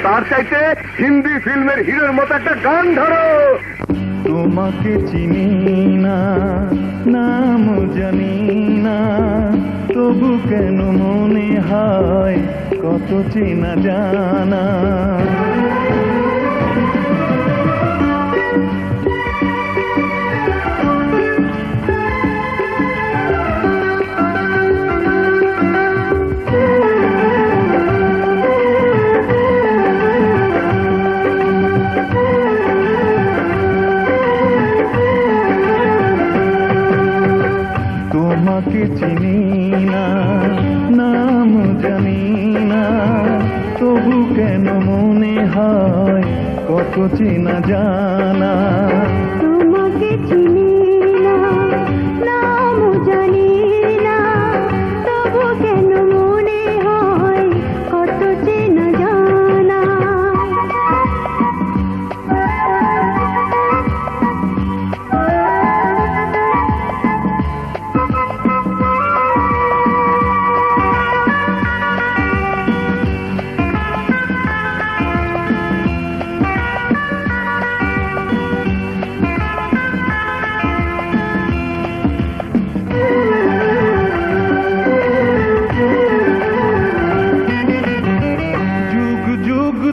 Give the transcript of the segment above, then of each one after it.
তার চাইতে হিন্দি ফিল্মের হিরোর মতো একটা গান ধরো। তোমাকে চিনি না, নাম জানি না, তবু কেন মনে হয় কত চেনা জানা। তোমাকে চিনি না, নাম জানি না, তবু কেন মনে হয় কত চেনা জানা। তোমাকে চিনি না, নাম জানি না, তবু কেন মনে হয় কত চেনা জানা।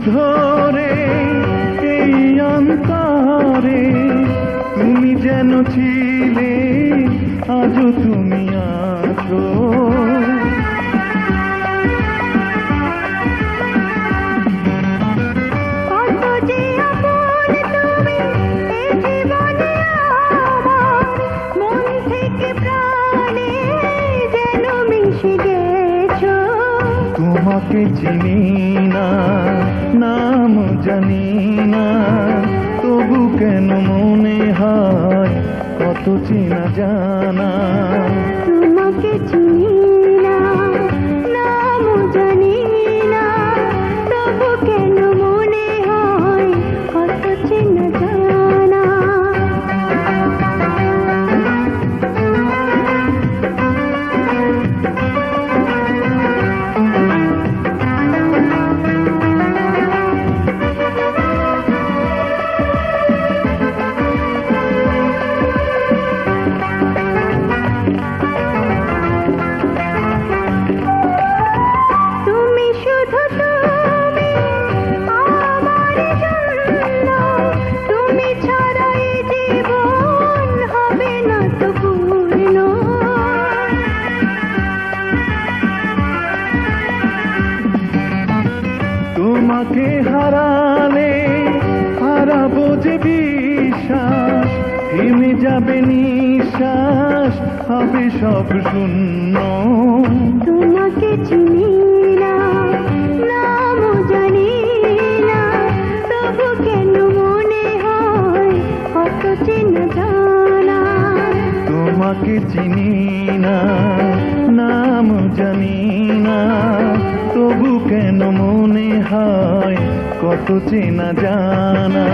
ধরে এই অন্তরে তুমি যেন ছিলে, আজও তুমি আছো। তোমাকে চিনি না, নাম জানি না, তবু কেন মনে হয় কত চেনা জানা। তোমাকে চিনি না, নাম জানি না, তবু কেন মনে হয় কত চেনা জানা। তোমাকে হারালে হারাবো যে বিশ্বাস, থেমে যাবে নিঃশ্বাস, হবে সব শূন্য। তোমাকে চিনি না, নাম জানি না, তবু কেন মনে হয় কত চেনা জানা। তোমাকে চিনি না, নাম জানি না, তবু কেন মনে হয় কত চেনা জানা।